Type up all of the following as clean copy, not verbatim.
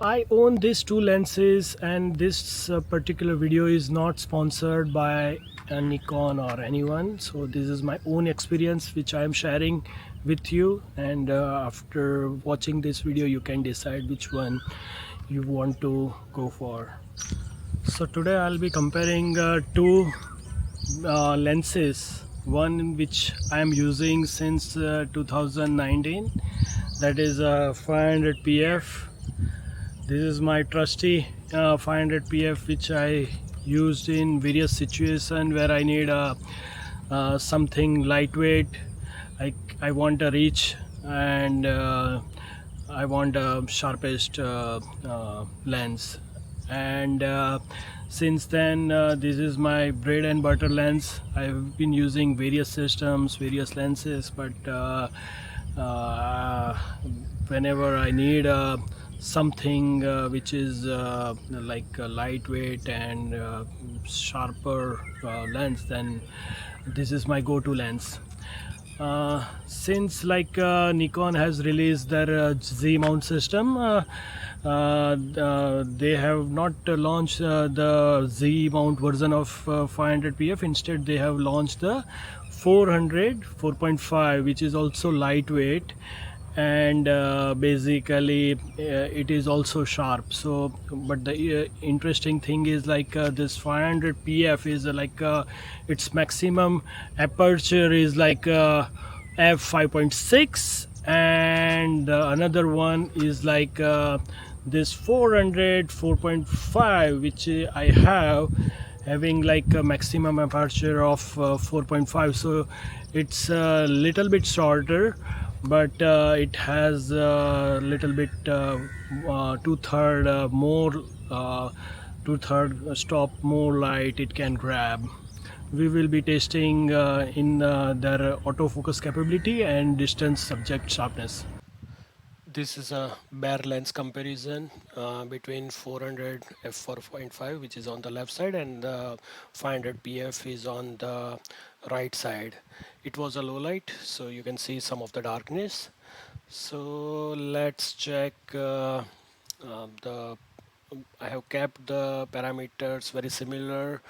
I own these two lenses, and this particular video is not sponsored by Nikon or anyone. So this is my own experience which I am sharing with you, and after watching this video you can decide which one you want to go for. So today I'll be comparing two lenses, one which I am using since 2019, that is 500 pf. This is my trusty 500 pf which I used in various situations where I need something lightweight. I want a reach, and I want a sharpest lens, and since then this is my bread and butter lens. I've been using various systems, various lenses, but uh, whenever I need something which is like a lightweight and sharper lens, then this is my go-to lens. Since Nikon has released their Z mount system, they have not launched the Z mount version of 500 pf. Instead, they have launched the 4.5, which is also lightweight, and basically it is also sharp. So but the interesting thing is this 500 pf is its maximum aperture is f5.6, and another one is this 4.5, which I have, having like a maximum aperture of 4.5. So it's a little bit shorter, but it has a little bit two-third more two-third stop more light it can grab. We will be testing in their autofocus capability and distance subject sharpness. This is a bare lens comparison between 400 f4.5, which is on the left side, and the 500 pf is on the right side. It was a low light, so you can see some of the darkness. So let's check the I have kept the parameters very similar.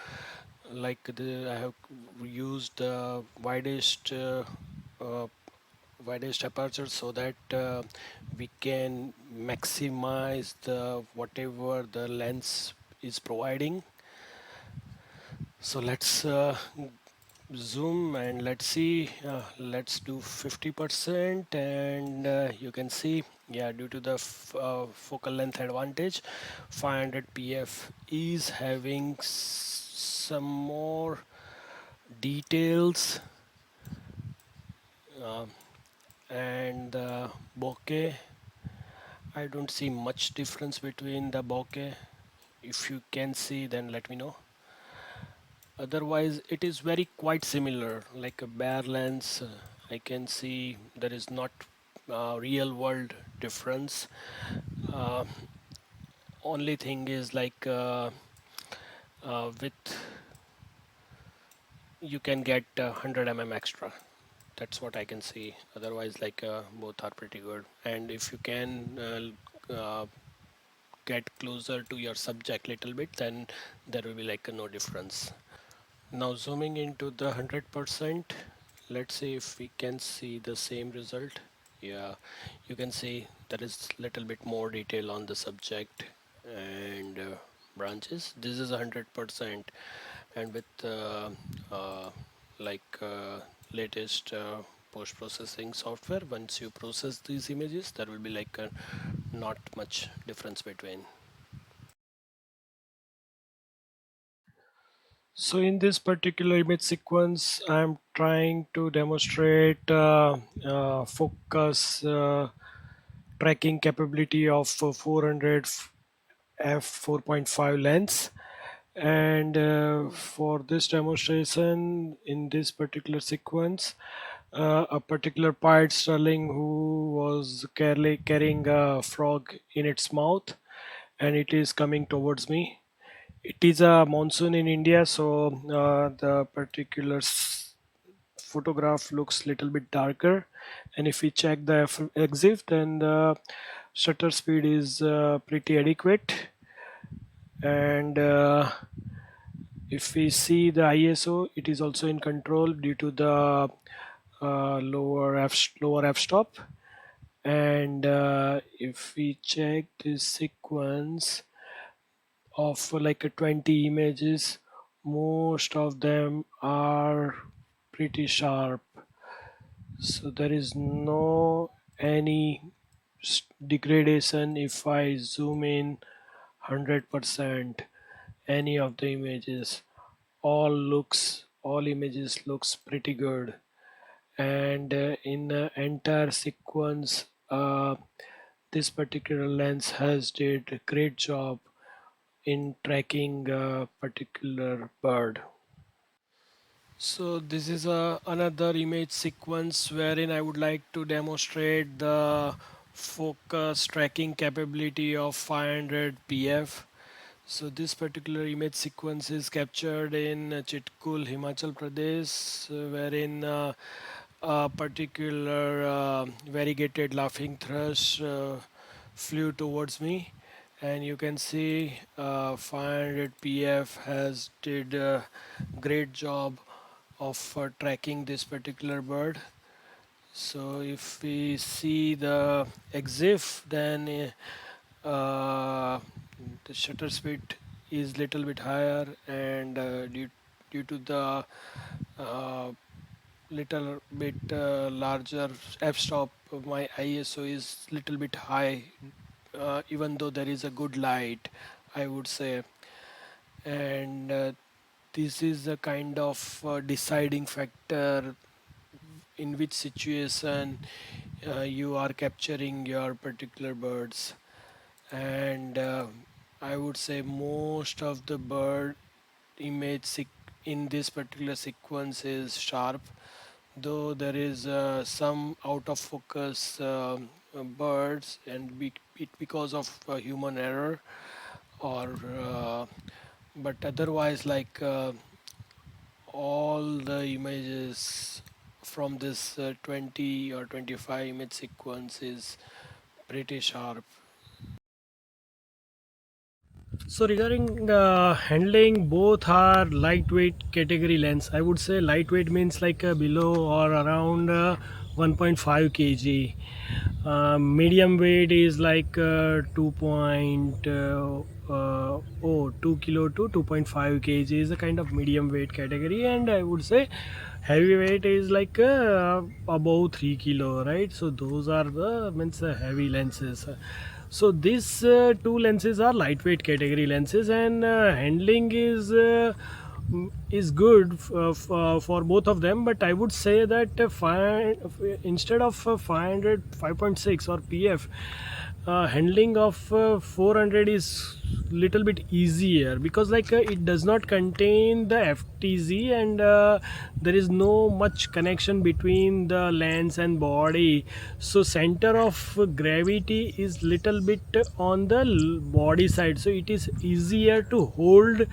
I have used the uh, widest aperture, so that we can maximize the whatever the lens is providing. So let's zoom and let's see. Let's do 50%, and you can see, yeah, due to the focal length advantage, 500 pf is having some more details, uh, and the bokeh, I don't see much difference between the bokeh. If you can see, then let me know. Otherwise it is very quite similar, like a bare lens. I can see there is not real world difference. uh, Only thing is with you can get 100 extra. That's what I can see. Otherwise both are pretty good, and if you can get closer to your subject little bit, then there will be no difference. Now zooming into the 100%, let's see if we can see the same result. Yeah, you can see there is little bit more detail on the subject and branches. This is 100%, and with uh, like uh, latest post-processing software, once you process these images, there will be not much difference between. So in this particular image sequence, I'm trying to demonstrate focus tracking capability of 400 f4.5 lens. And for this demonstration, in this particular sequence, a particular pirate Sterling who was carrying a frog in its mouth, and it is coming towards me. It is a monsoon in India, so the particular photograph looks little bit darker. And if we check the EXIF, then the Shutter speed is pretty adequate, and if we see the ISO, it is also in control due to the lower f-stop. And if we check this sequence of like 20 images, most of them are pretty sharp, so there is no any degradation if I zoom in 100% any of the images. All images looks pretty good, and in the entire sequence, this particular lens has did a great job in tracking a particular bird. So this is another image sequence wherein I would like to demonstrate the focus tracking capability of 500 PF. So this particular image sequence is captured in Chitkul, Himachal Pradesh, wherein a particular variegated laughing thrush flew towards me, and you can see 500 PF has did a great job of tracking this particular bird. So if we see the EXIF, then the shutter speed is little bit higher, and due to the uh, little bit larger f-stop, my ISO is little bit high, even though there is a good light, I would say. And this is a kind of deciding factor in which situation you are capturing your particular birds. And I would say most of the bird in this particular sequence is sharp, though there is some out of focus birds, and because of human error, or but otherwise, like all the images from this 20 or 25 image sequence is pretty sharp. So regarding handling, both are lightweight category lens. I would say lightweight means like below or around 1.5 kg. Medium weight is like 2 kilo to 2.5 kg is a kind of medium weight category, and I would say heavy weight is like above 3 kilo, right? So those are the means heavy lenses. So these two lenses are lightweight category lenses, and handling is good for both of them. But I would say that instead of 500 5.6 or PF, handling of 400 is little bit easier, because like it does not contain the FTZ, and there is no much connection between the lens and body, so center of gravity is little bit on the body side, so it is easier to hold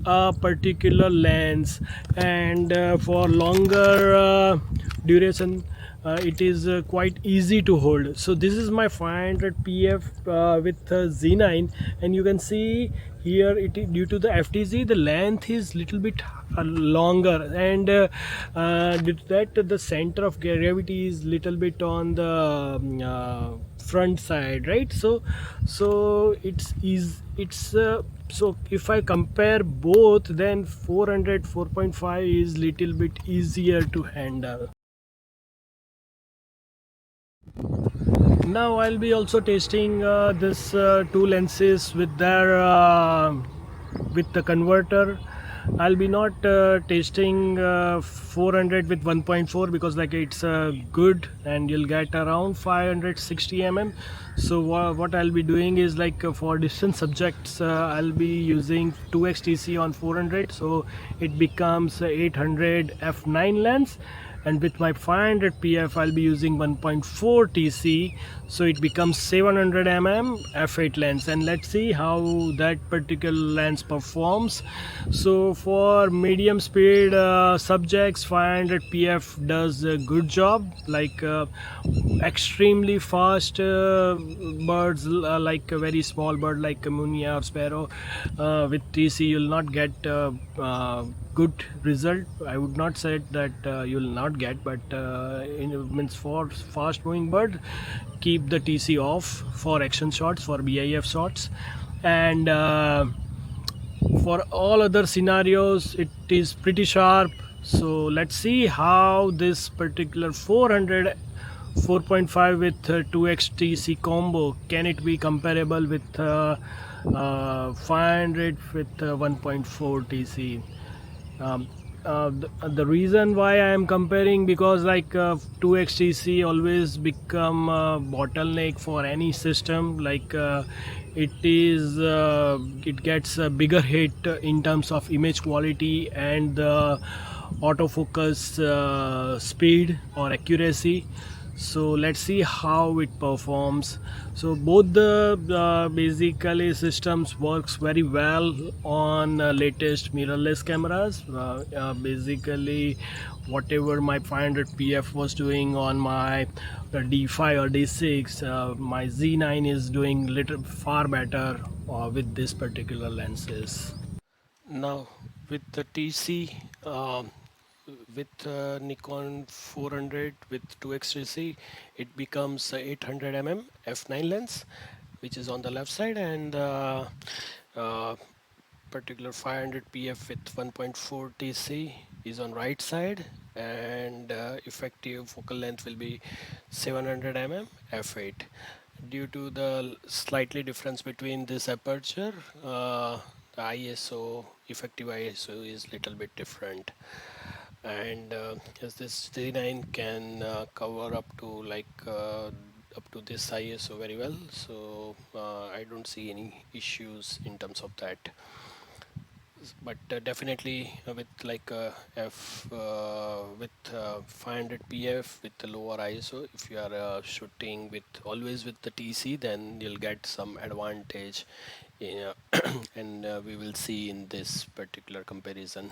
a particular lens, and for longer duration it is quite easy to hold. So this is my 500 PF with Z9, and you can see here due to the FTZ the length is little bit longer, and due to that the center of gravity is little bit on the front side, right? So so if I compare both, then 400 4.5 is little bit easier to handle. Now I'll be also testing this two lenses with the converter. I'll be not testing 400 with 1.4, because like it's good and you'll get around 560 mm. So what I'll be doing is like for distance subjects, I'll be using 2x TC on 400, so it becomes 800 f9 lens, and with my 500 pf I'll be using 1.4 TC, so it becomes 700 mm f8 lens. And let's see how that particular lens performs. So for medium speed subjects, 500 pf does a good job. Like extremely fast birds, like a very small bird like Munia or sparrow, with TC you'll not get good result. I would not say that you'll not get, but means for fast moving bird, keep the TC off for action shots, for BIF shots. And for all other scenarios it is pretty sharp. So let's see how this particular 4.5 with 2x TC combo, can it be comparable with 500 with 1.4 TC. The reason why I am comparing, because like 2x TC always become a bottleneck for any system. Like it gets a bigger hit in terms of image quality and the autofocus speed or accuracy. So let's see how it performs. So both the basically systems works very well on latest mirrorless cameras. Basically whatever my 500 pf was doing on my D5 or D6, my Z9 is doing little far better with this particular lenses. Now with the TC, with Nikon 400 with 2x TC, it becomes 800 mm f9 lens, which is on the left side, and uh, particular 500 pf with 1.4 TC is on right side, and effective focal length will be 700 mm f8. Due to the slightly difference between this aperture, the ISO, effective ISO is little bit different. And as this Z9 can cover up to up to this ISO very well, so I don't see any issues in terms of that. But definitely with like f with 500 pf with the lower ISO, if you are shooting with always with the TC, then you'll get some advantage in, and we will see in this particular comparison.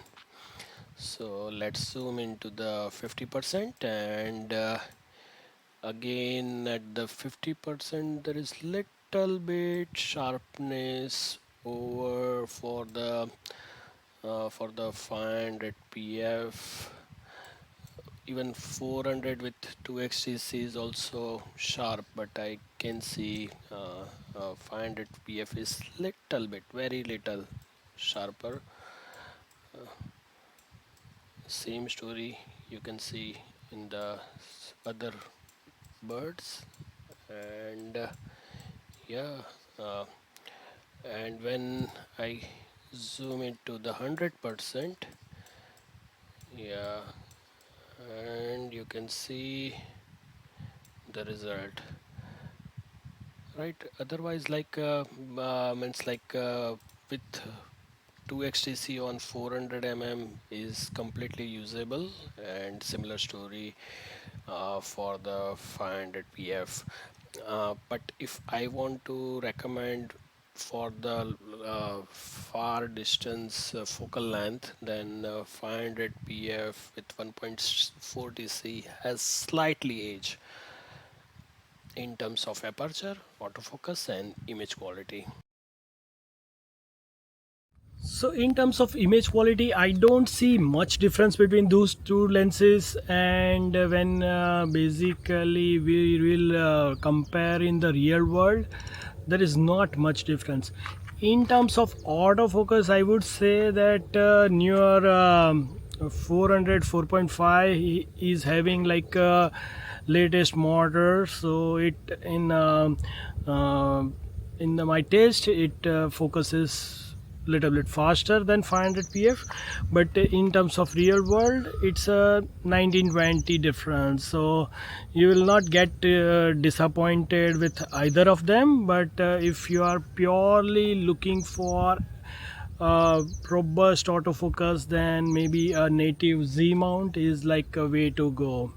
So let's zoom into the 50%, and again at the 50% there is little bit sharpness over for the 500 pf. Even 400 with 2x TC is also sharp, but I can see 500 pf is little bit, very little sharper. Same story you can see in the other birds. And yeah, uh, and when I zoom into the 100%, yeah, and you can see the result, right? Otherwise, like means like with 2x TC on 400 mm is completely usable, and similar story for the 500 pf. But if I want to recommend for the far distance focal length, then 500 pf with 1.4 TC has slightly edge in terms of aperture, autofocus, and image quality. So in terms of image quality, I don't see much difference between those two lenses. And when basically we will compare in the real world, there is not much difference. In terms of autofocus, I would say that newer 400 4.5 is having like latest motor, so it uh, in my taste it focuses little bit faster than 500 pf. But in terms of real world, it's a 1920 difference, so you will not get disappointed with either of them. But if you are purely looking for robust autofocus, then maybe a native Z mount is like a way to go.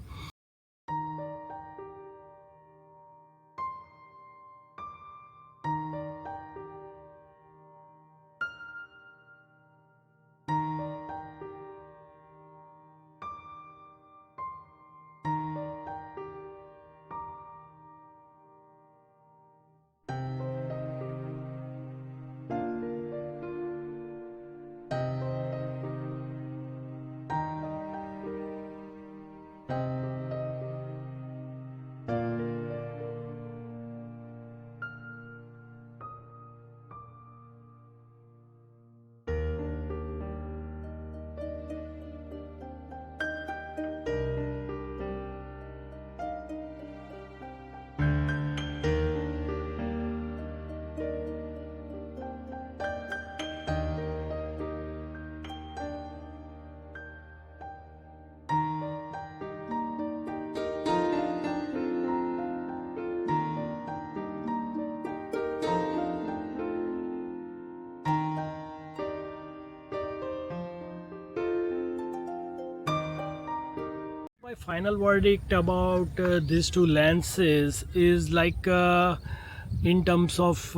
My final verdict about these two lenses is like in terms of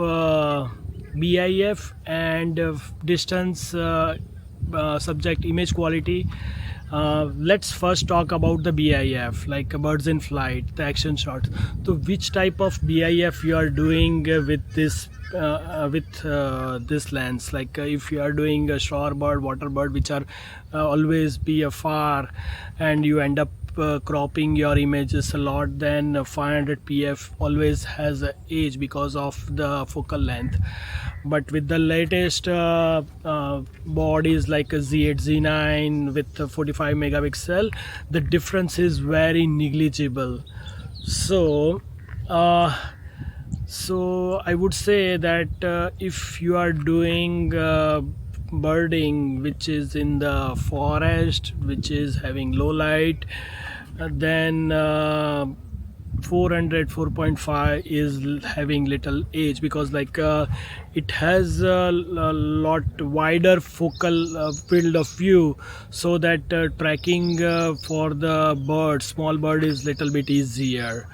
BIF and distance subject image quality. Let's first talk about the BIF, like birds in flight, the action shots. So which type of BIF you are doing with this lens? Like if you are doing a shorebird, waterbird, which are always be afar, and you end up cropping your images a lot, then 500 pf always has a age because of the focal length. But with the latest bodies like a Z8 Z9 with 45 megapixel, the difference is very negligible. So I would say that if you are doing birding which is in the forest, which is having low light, then 400 4.5 is having little age, because like it has a lot wider focal field of view, so that tracking for the bird, small bird, is little bit easier.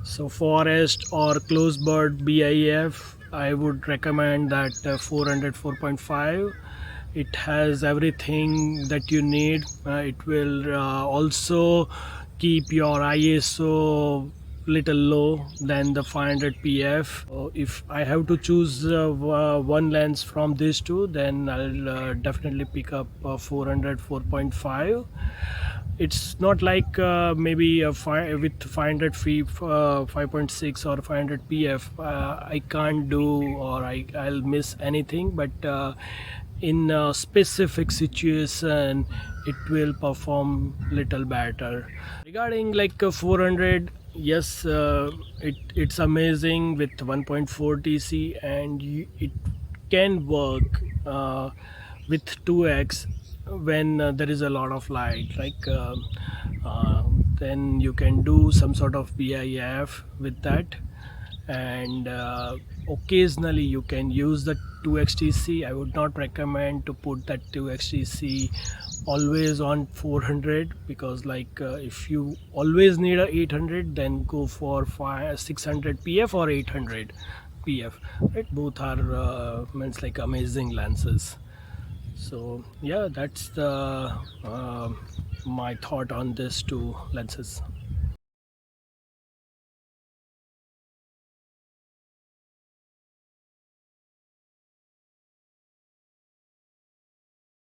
So forest or close bird BIF, I would recommend that 400 4.5. It has everything that you need. It will also keep your ISO little low than the 500 pf. So if I have to choose one lens from these two, then I'll definitely pick up 400 4.5. It's not like maybe with 500 feet 5.6 or 500 pf I can't do, or I'll miss anything, but in a specific situation it will perform little better. Regarding like 400, yes, it's amazing with 1.4 tc, and it can work with 2x when there is a lot of light, like then you can do some sort of BIF with that. And occasionally you can use the 2xtc. I would not recommend to put that 2xtc always on 400, because like if you always need a 800, then go for 600 pf or 800 pf, right? Both are means like amazing lenses. So yeah, that's the my thought on this two lenses.